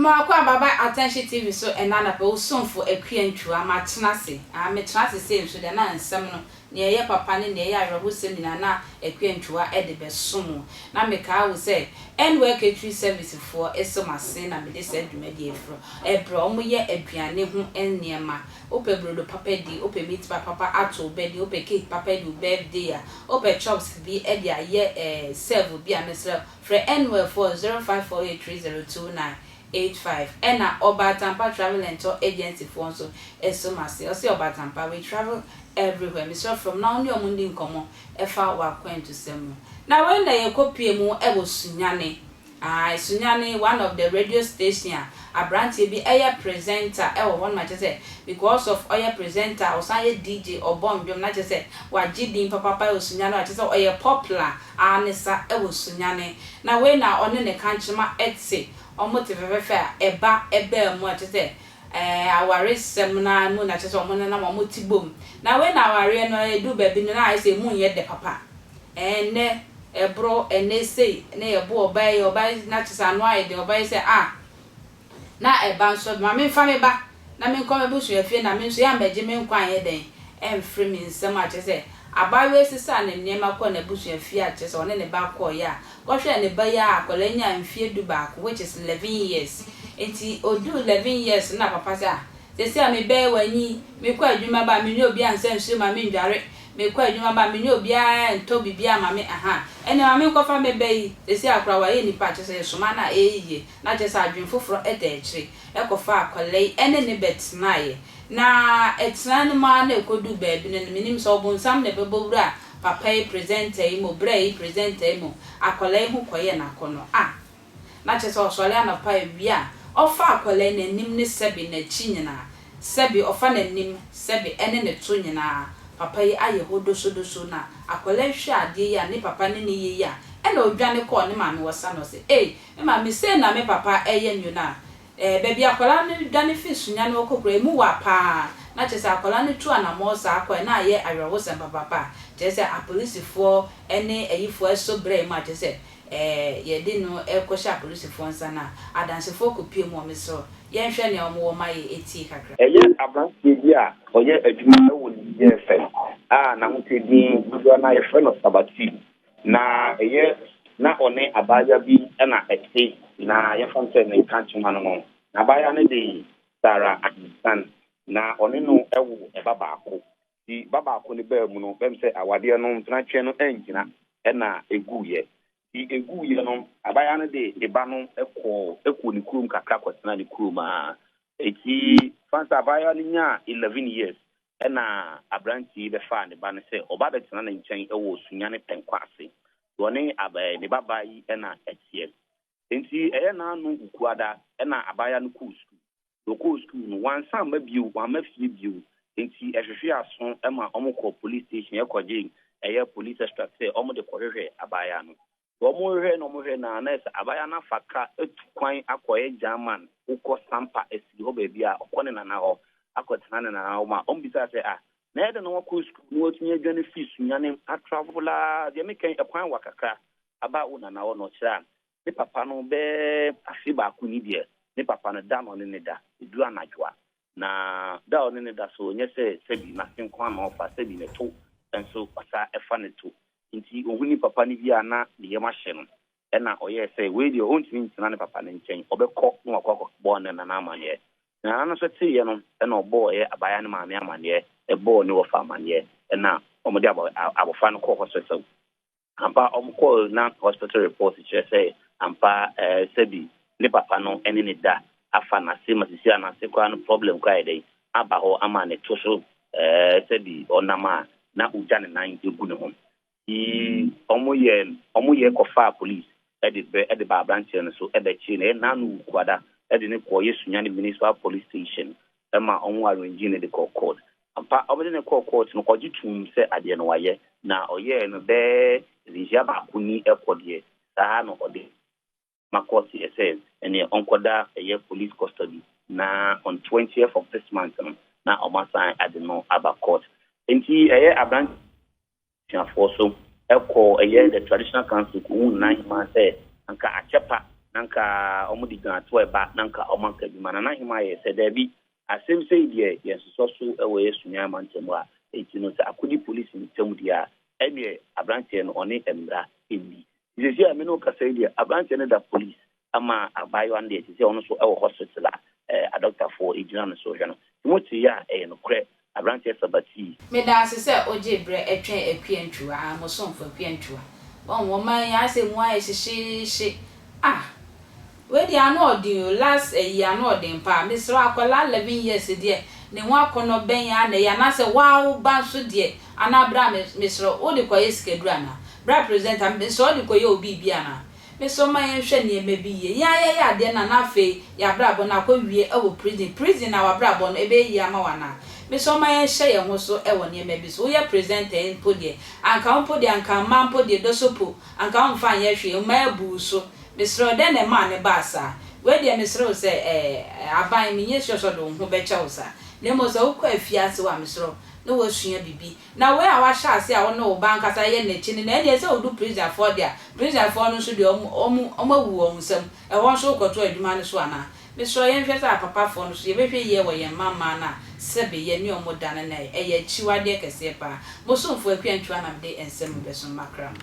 kwa baba attention TV so enana pe usomfo akuantwa amatenase ametenase same so de na nsem no ne ye papa ne ne ye arehosem na na akuantwa e de besom na meka wo say NWK service for esomase na me de say dwumadi efro ebro omo ye aduane ho enniema ope brodo papa di ope meat papa ato bedi ope cake papa di birthday a ope chops bi e dia ye serve bi amesra for NWK 0548302985 ena Obatampa Travel and Tour Agency for so esomase o say Obatampa we travel everywhere. Mr. from now on your mundi nkomo efa wa kwento semu na when they kopie mu e wo Sunyani Sunyani one of the radio station abrantie bi eye presenter e wo one match say because of oye presenter o say DJ or bomb na je say wa gidi papa o Sunyani wa say oye popular anisa e wo Sunyani na we na one ne kanchema etse omotivefefe eba ebe mu ate say aware semna mu na chese omo na mo tibom na we na aware no edu baby no na say mu ye de papa ene ebro ene say na ebo obai na chese anu aye de obai say na eba so ma me fa me ba na me nko me busu afie na me nso ya meje me nkwan ye den emfre me nsem a chese abawe sisa na niema kwa na busu afie a chese one ne ba kwa ya go hwe ne ba ya akola nya mfie du ba which is 11 years enti odu 11 years na papa say se me be wani me kwa adwuma ba me nyo bia nsansu ma me ndware me kwa adwuma ba me nyo bia ento bibia ma me ene ma me kofa me be se akra wa ye nipa chese soma na eyiye na chese adwun foforo edechire ekofa akola ene ne betnaye na etna ne ma na ekodu ba bi ne minim so obonsam ne bebowura papa presenter imo brai presenter imo akola hu koye na kono na chese osole na pa bia ofa akola na nim ne sebi na chinyina sebi ofa na nim sebi ene ne to nyina papa yi aye hodoso na akola hwe ade ya ne papa ne ye ya ena odwane ko ne ma me wosa no se ma me se na me papa eye nyu na baby akola ne dwane fi Sunyani okokro emu wa pa na chese akola ne tu ana mo sa akola na ye arehosem papa chese a police for ene ayifo eso bre ma chese ye di no ekosha police for nsana adanse for kopie mu omeso ye nhwe ne omo wo mai eti kakra eye abrantie bi a oye adwuma wo ye fe na mutedi do na ye fe no sabati na eye na one abaya bi na ete na ye fonte ne kanchuma no na abaya ne de Sara Akinsan na one no ewo baba ako di baba ako ne ba mu no bem se awade no ntratwe no engina na eguye eguye no abaya no de eba no ekwo ni kurum kakra kwatena ni kurum eti fansa abaya no nya 11 years na abranti be fa ne ba ne se oba betena na nchen ewo Sunyani penkwase woni abaya ne baba yi na etie enti na anu ukuada na abaya no ku school no wansa ma biu wa ma fie biu enti ehwehwe aso ma omko police station ekoje police extract omo de kohwehwe abaya no omo hwe no mo hwe na nurse abaya na faka etukwan akoye German uko sampa esi ho ba bia okone na ho akotana na ho ma ombisa se na ede no ko school no otunye adwane fi Sunyani atravela de mekan ekwan wakaka aba una na ho no kira ne papa no be afiba ku ni die ne papa no da no ne da edu anadwa na da o ne da so nye se sebi na senkwa na ofa sebi ne to enso asa efa ne to nti ohuni papa ni bia na de yema hye no na oye se we de o ntimi ntina ne papa ne nchen obekọ no akọ bo ne na amane na na so tie ye no na obo ye abaya ne maame amane ebo ne wo fa amane na omode abofa no kọ hospital ampa omkọ na hospital report say ampa sebi ne papa no ene ne da afa na se masisi na se kwa no problem kwa ide aba ho ama ne to so sebi onama na uja ne nan egu ne ho omoye kofa police ede ba branch ne so ede chi ne na nu kwada ede ne ko Sunyani municipal police station ma onwa arrange ne de court ampa obede ne court no ko jitum se ade no waye na oye no be rija ba kuni ekode sa no ode makoti ese ene onkoda police custody na on 20th of this month na omasa ade no aba court enti abranch for so eko the traditional council ku 9 months anka achepa nanka omo di gan to eba nanka omo nka bi mana na hima ye se da bi asem sei die ye so ewo ye sunya mantem a etino sa akudi police ntem dia ene abranche no one emra endi dise ya me no ka sei die abranche ne da police ama abayo ande dise ono so ewo hospital a doctor for ejina no so hwe no timoti ya no kre abranche sabati me da se oje bre etwen akuantwa amosomfo akuantwa wo man ya se mu aye shi we di anu odin last year anu odin pa me sro akola 11 years die ne ho akono ben ya na ya na se wow ban so die ana bra me sro o de koye skedura na bra presenter me so de koye obi bia na me so man hwe ne me bi ye ya de na fe ya bra bo na ko wie e prison na wa bra bo no ebe yi ama wana me so man hye ye ho so e wo ne me bi so ye presenter en podie anka man podie do sopo anka on fa ye hwe ma bu so Mr. Dene man basa we dia Mr. say aban mi nyesho so do ho be chawsa le mo so ko afiase wa Mr. no wo sua bibi na we a wa sha ase a wo no ban kasa ye na chi na dia say odu prison for dia prison for no so de omawu o nsam e won so ko to aduma no so ana Mr. ye hwe sa papa for no so ye be hwe ye wo ye mama na sebe ye ni omo dan na e ye chiwade kese pa mo so fo akuantwa na de ensem be so makram